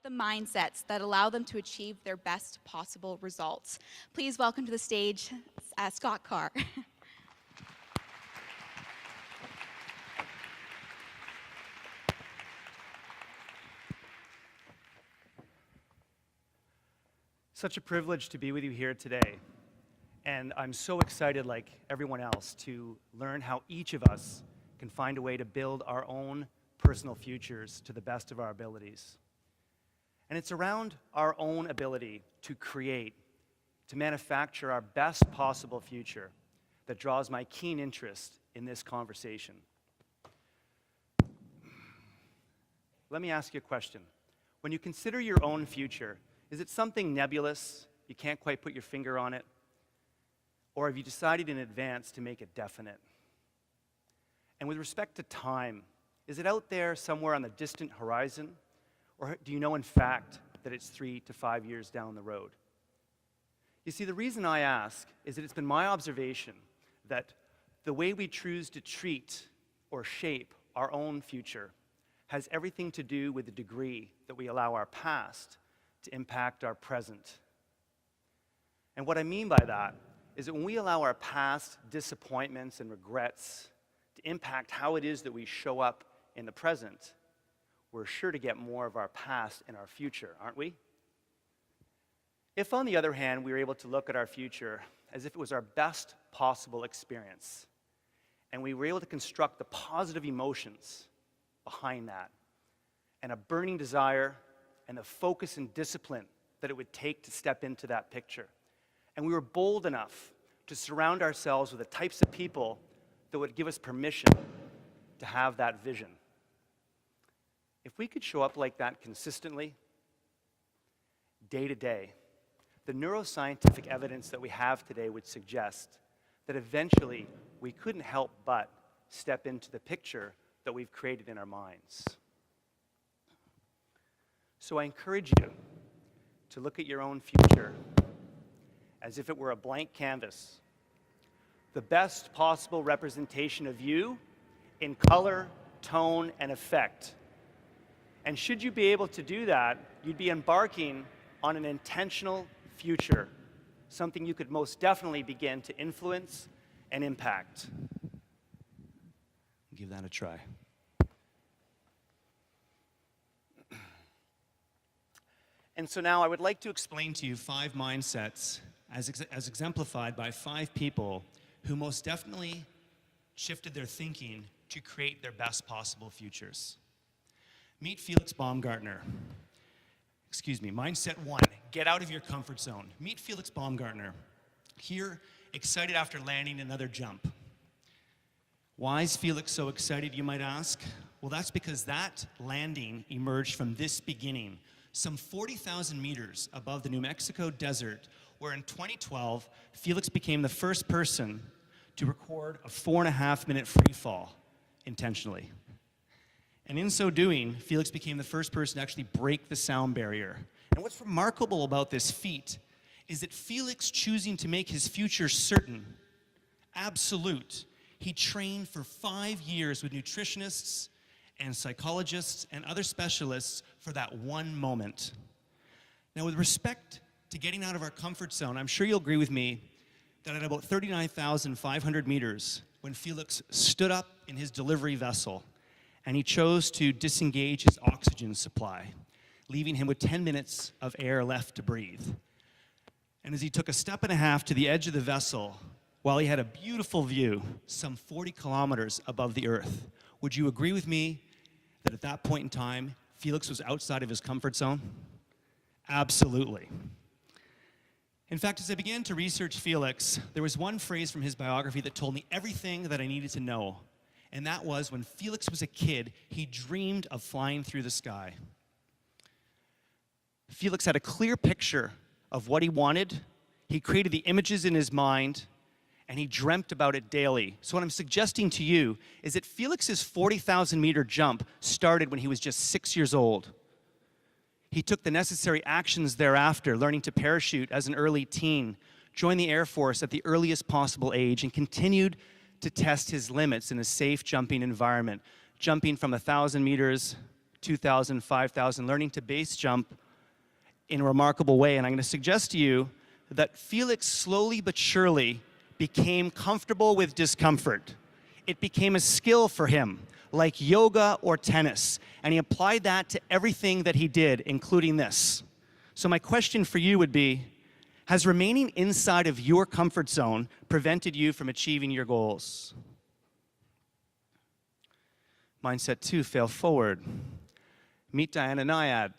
the mindsets that allow them to achieve their best possible results. Please welcome to the stage Scott Carr. Such a privilege to be with you here today. And I'm so excited, like everyone else, to learn how each of us can find a way to build our own personal futures to the best of our abilities. And it's around our own ability to create, to manufacture our best possible future that draws my keen interest in this conversation. Let me ask you a question. When you consider your own future, is it something nebulous, you can't quite put your finger on it? Or have you decided in advance to make it definite? And with respect to time, is it out there somewhere on the distant horizon? Or do you know in fact that it's 3 to 5 years down the road? You see, the reason I ask is that it's been my observation that the way we choose to treat or shape our own future has everything to do with the degree that we allow our past to impact our present. And what I mean by that is that when we allow our past disappointments and regrets to impact how it is that we show up in the present, we're sure to get more of our past in our future, aren't we? If, on the other hand, we were able to look at our future as if it was our best possible experience, and we were able to construct the positive emotions behind that, and a burning desire and the focus and discipline that it would take to step into that picture. And we were bold enough to surround ourselves with the types of people that would give us permission to have that vision. If we could show up like that consistently, day to day, the neuroscientific evidence that we have today would suggest that eventually we couldn't help but step into the picture that we've created in our minds. So I encourage you to look at your own future as if it were a blank canvas, the best possible representation of you in color, tone, and effect. And should you be able to do that, you'd be embarking on an intentional future, something you could most definitely begin to influence and impact. Give that a try. And so now I would like to explain to you 5 mindsets as exemplified by 5 people who most definitely shifted their thinking to create their best possible futures. Meet Felix Baumgartner. Mindset 1, get out of your comfort zone. Meet Felix Baumgartner. Here, excited after landing another jump. Why is Felix so excited, you might ask? Well, that's because that landing emerged from this beginning, some 40,000 meters above the New Mexico desert, where in 2012, Felix became the first person to record a 4.5-minute free fall intentionally. And in so doing, Felix became the first person to actually break the sound barrier. And what's remarkable about this feat is that Felix choosing to make his future certain, absolute, he trained for 5 years with nutritionists and psychologists and other specialists for that one moment. Now, with respect to getting out of our comfort zone, I'm sure you'll agree with me that at about 39,500 meters, when Felix stood up in his delivery vessel and he chose to disengage his oxygen supply, leaving him with 10 minutes of air left to breathe. And as he took a step and a half to the edge of the vessel, while he had a beautiful view, some 40 kilometers above the earth, would you agree with me that at that point in time, Felix was outside of his comfort zone? Absolutely. In fact, as I began to research Felix, there was one phrase from his biography that told me everything that I needed to know. And that was, when Felix was a kid, he dreamed of flying through the sky. Felix had a clear picture of what he wanted. He created the images in his mind, and he dreamt about it daily. So what I'm suggesting to you is that Felix's 40,000-meter jump started when he was just 6 years old. He took the necessary actions thereafter, learning to parachute as an early teen, joined the Air Force at the earliest possible age, and continued to test his limits in a safe jumping environment, jumping from 1,000 meters 2,000, 5,000, learning to base jump in a remarkable way. And I'm going to suggest to you that Felix slowly but surely became comfortable with discomfort. It became a skill for him, like yoga or tennis, and he applied that to everything that he did, including this. So my question for you would be, has remaining inside of your comfort zone prevented you from achieving your goals? Mindset 2, fail forward. Meet Diana Nyad,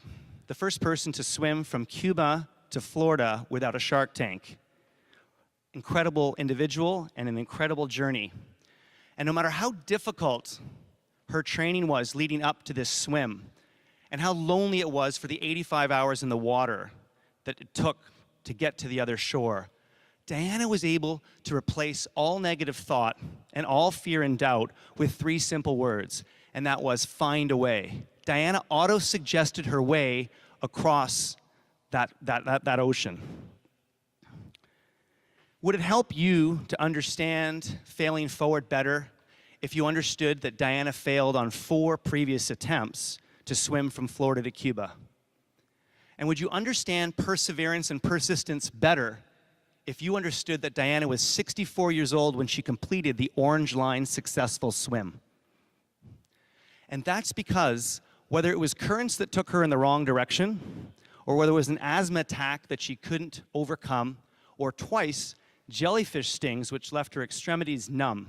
the first person to swim from Cuba to Florida without a shark tank. Incredible individual and an incredible journey. And no matter how difficult her training was leading up to this swim, and how lonely it was for the 85 hours in the water that it took to get to the other shore, Diana was able to replace all negative thought and all fear and doubt with 3 simple words, and that was find a way. Diana auto-suggested her way across that ocean. Would it help you to understand failing forward better if you understood that Diana failed on 4 previous attempts to swim from Florida to Cuba? And would you understand perseverance and persistence better if you understood that Diana was 64 years old when she completed the Orange Line successful swim? And that's because whether it was currents that took her in the wrong direction, or whether it was an asthma attack that she couldn't overcome, or twice jellyfish stings which left her extremities numb,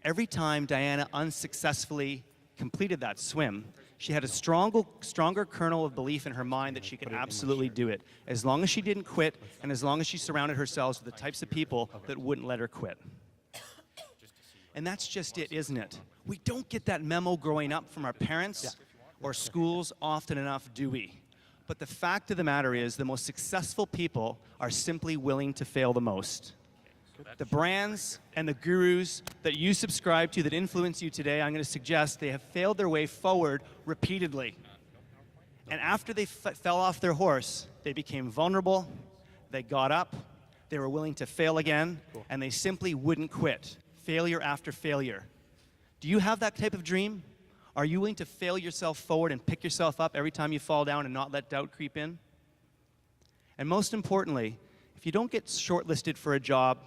every time Diana unsuccessfully completed that swim, she had a stronger kernel of belief in her mind that she could absolutely do it, as long as she didn't quit and as long as she surrounded herself with the types of people that wouldn't let her quit. And that's just it, isn't it? We don't get that memo growing up from our parents or schools often enough, do we? But the fact of the matter is, the most successful people are simply willing to fail the most. The brands and the gurus that you subscribe to that influence you today, I'm going to suggest they have failed their way forward repeatedly. And after they fell off their horse, they became vulnerable, they got up, they were willing to fail again, and they simply wouldn't quit. Failure after failure. Do you have that type of dream? Are you willing to fail yourself forward and pick yourself up every time you fall down and not let doubt creep in? And most importantly, if you don't get shortlisted for a job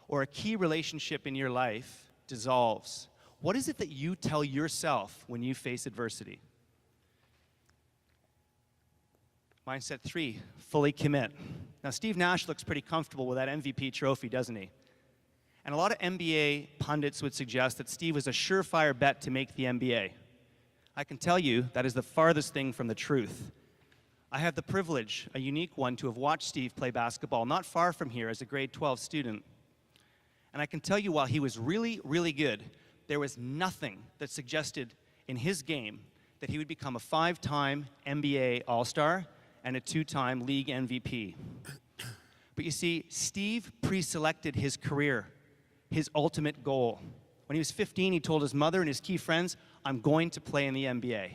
or a key relationship in your life dissolves, what is it that you tell yourself when you face adversity? Mindset 3, fully commit. Now, Steve Nash looks pretty comfortable with that MVP trophy, doesn't he? And a lot of NBA pundits would suggest that Steve was a surefire bet to make the NBA. I can tell you that is the farthest thing from the truth. I had the privilege, a unique one, to have watched Steve play basketball not far from here as a grade 12 student. And I can tell you, while he was really, really good, there was nothing that suggested in his game that he would become a 5-time NBA All-Star and a 2-time league MVP. But you see, Steve pre-selected his career, his ultimate goal. When he was 15, he told his mother and his key friends, I'm going to play in the NBA.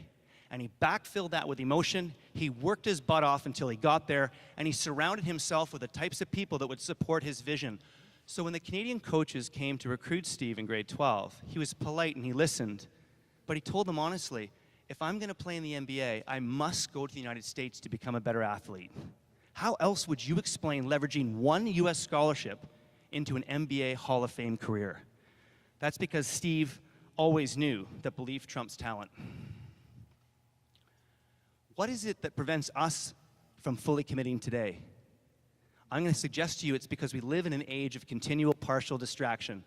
And he backfilled that with emotion. He worked his butt off until he got there, and he surrounded himself with the types of people that would support his vision. So when the Canadian coaches came to recruit Steve in grade 12, he was polite and he listened. But he told them honestly, if I'm going to play in the NBA, I must go to the United States to become a better athlete. How else would you explain leveraging one U.S. scholarship into an NBA Hall of Fame career? That's because Steve always knew that belief trumps talent. What is it that prevents us from fully committing today? I'm going to suggest to you it's because we live in an age of continual partial distraction.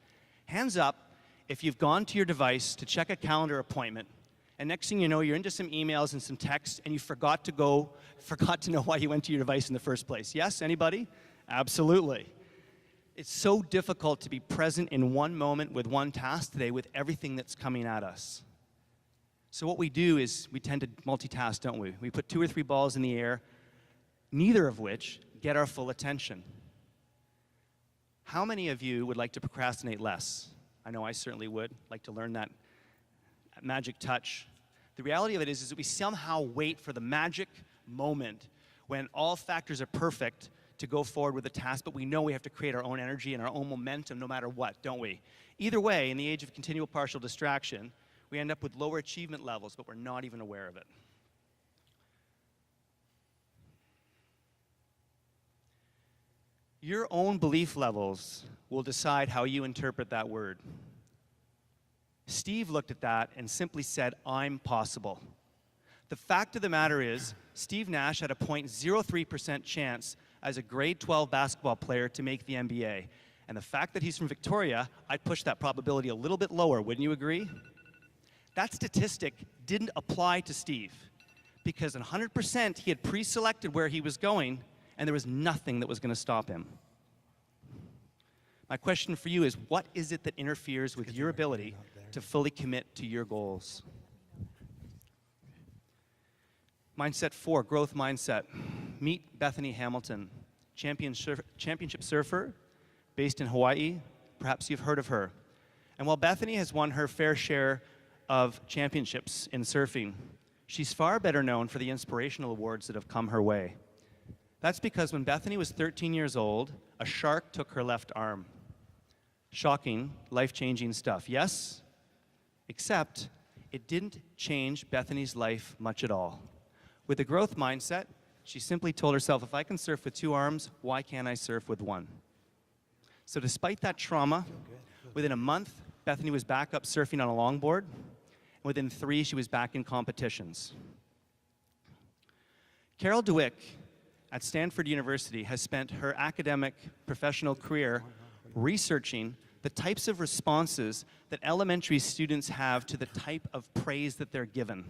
Hands up if you've gone to your device to check a calendar appointment, and next thing you know, you're into some emails and some texts, and you forgot to know why you went to your device in the first place. Yes, anybody? Absolutely. It's so difficult to be present in one moment with one task today with everything that's coming at us. So what we do is we tend to multitask, don't we? We put 2 or 3 balls in the air, neither of which get our full attention. How many of you would like to procrastinate less? I know I certainly would like to learn that magic touch. The reality of it is that we somehow wait for the magic moment when all factors are perfect to go forward with a task, but we know we have to create our own energy and our own momentum no matter what, don't we? Either way, in the age of continual partial distraction, We end up with lower achievement levels, but we're not even aware of it. Your own belief levels will decide how you interpret that word. Steve looked at that and simply said, "I'm possible." The fact of the matter is, Steve Nash had a 0.03% chance as a grade 12 basketball player to make the NBA. And the fact that he's from Victoria, I'd push that probability a little bit lower, wouldn't you agree? That statistic didn't apply to Steve because 100% he had pre-selected where he was going and there was nothing that was going to stop him. My question for you is, what is it that interferes with your ability to fully commit to your goals? Mindset 4, growth mindset. Meet Bethany Hamilton, championship surfer based in Hawaii. Perhaps you've heard of her. And while Bethany has won her fair share of championships in surfing, she's far better known for the inspirational awards that have come her way. That's because when Bethany was 13 years old, a shark took her left arm. Shocking, life-changing stuff, yes? Except it didn't change Bethany's life much at all. With a growth mindset, she simply told herself, if I can surf with 2 arms, why can't I surf with 1? So despite that trauma, within a month, Bethany was back up surfing on a longboard. Within 3, she was back in competitions. Carol Dweck at Stanford University has spent her academic professional career researching the types of responses that elementary students have to the type of praise that they're given.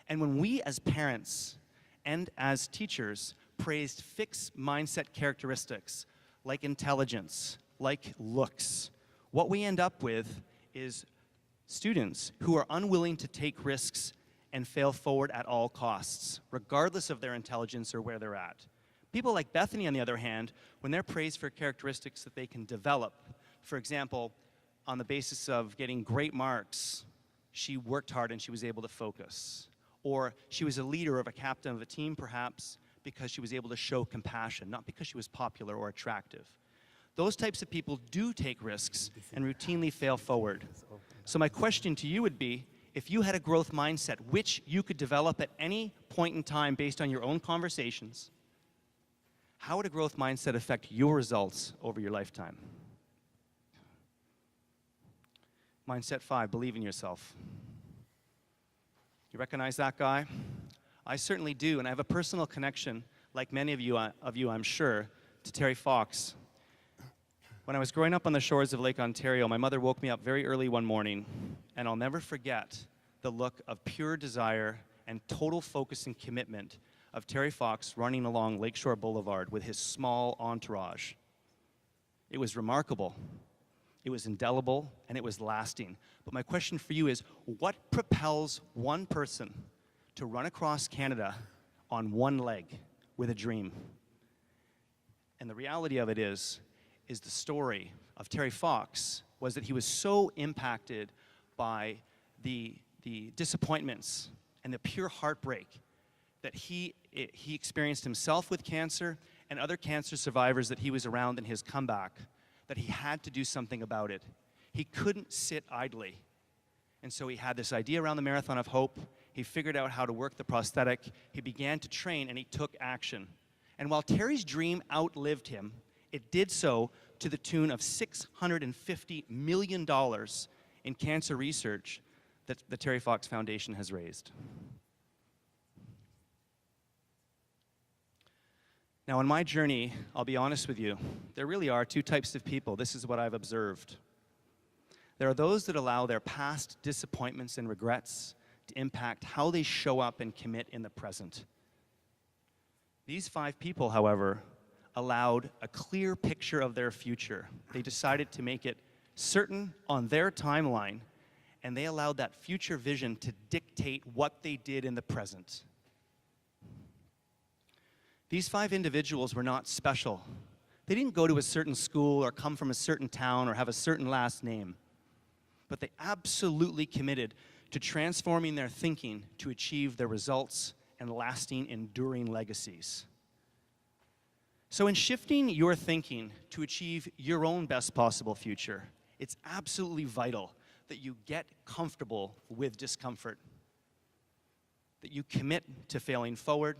And when we as parents and as teachers praised fixed mindset characteristics like intelligence, like looks, what we end up with is students who are unwilling to take risks and fail forward at all costs, regardless of their intelligence or where they're at. People like Bethany, on the other hand, when they're praised for characteristics that they can develop, for example, on the basis of getting great marks, she worked hard and she was able to focus. Or she was a leader of a captain of a team, perhaps, because she was able to show compassion, not because she was popular or attractive. Those types of people do take risks and routinely fail forward. So my question to you would be, if you had a growth mindset, which you could develop at any point in time based on your own conversations, how would a growth mindset affect your results over your lifetime? Mindset 5, believe in yourself. You recognize that guy? I certainly do, and I have a personal connection, like many of you, I'm sure, to Terry Fox. When I was growing up on the shores of Lake Ontario, my mother woke me up very early one morning, and I'll never forget the look of pure desire and total focus and commitment of Terry Fox running along Lakeshore Boulevard with his small entourage. It was remarkable. It was indelible, and it was lasting. But my question for you is, what propels one person to run across Canada on one leg with a dream? And the reality of it is the story of Terry Fox was that he was so impacted by the disappointments and the pure heartbreak that he experienced himself with cancer and other cancer survivors that he was around in his comeback, that he had to do something about it. He couldn't sit idly. And so he had this idea around the Marathon of Hope. He figured out how to work the prosthetic. He began to train, and he took action. And while Terry's dream outlived him, it did so to the tune of $650 million in cancer research that the Terry Fox Foundation has raised. Now, on my journey, I'll be honest with you, there really are 2 types of people. This is what I've observed. There are those that allow their past disappointments and regrets to impact how they show up and commit in the present. These 5 people, however, allowed a clear picture of their future. They decided to make it certain on their timeline, and they allowed that future vision to dictate what they did in the present. These 5 individuals were not special. They didn't go to a certain school or come from a certain town or have a certain last name. But they absolutely committed to transforming their thinking to achieve their results and lasting, enduring legacies. So in shifting your thinking to achieve your own best possible future, it's absolutely vital that you get comfortable with discomfort, that you commit to failing forward,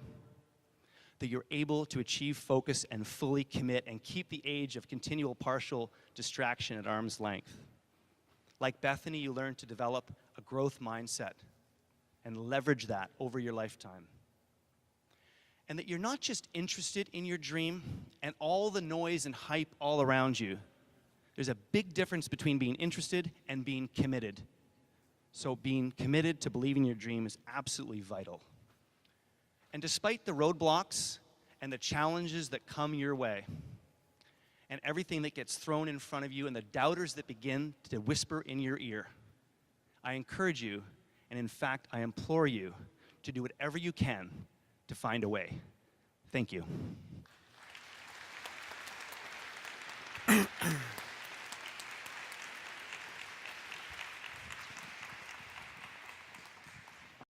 that you're able to achieve focus and fully commit and keep the age of continual partial distraction at arm's length. Like Bethany, you learn to develop a growth mindset and leverage that over your lifetime. And that you're not just interested in your dream and all the noise and hype all around you. There's a big difference between being interested and being committed. So being committed to believing your dream is absolutely vital. And despite the roadblocks and the challenges that come your way, and everything that gets thrown in front of you and the doubters that begin to whisper in your ear, I encourage you, and in fact, I implore you to do whatever you can to find a way. Thank you.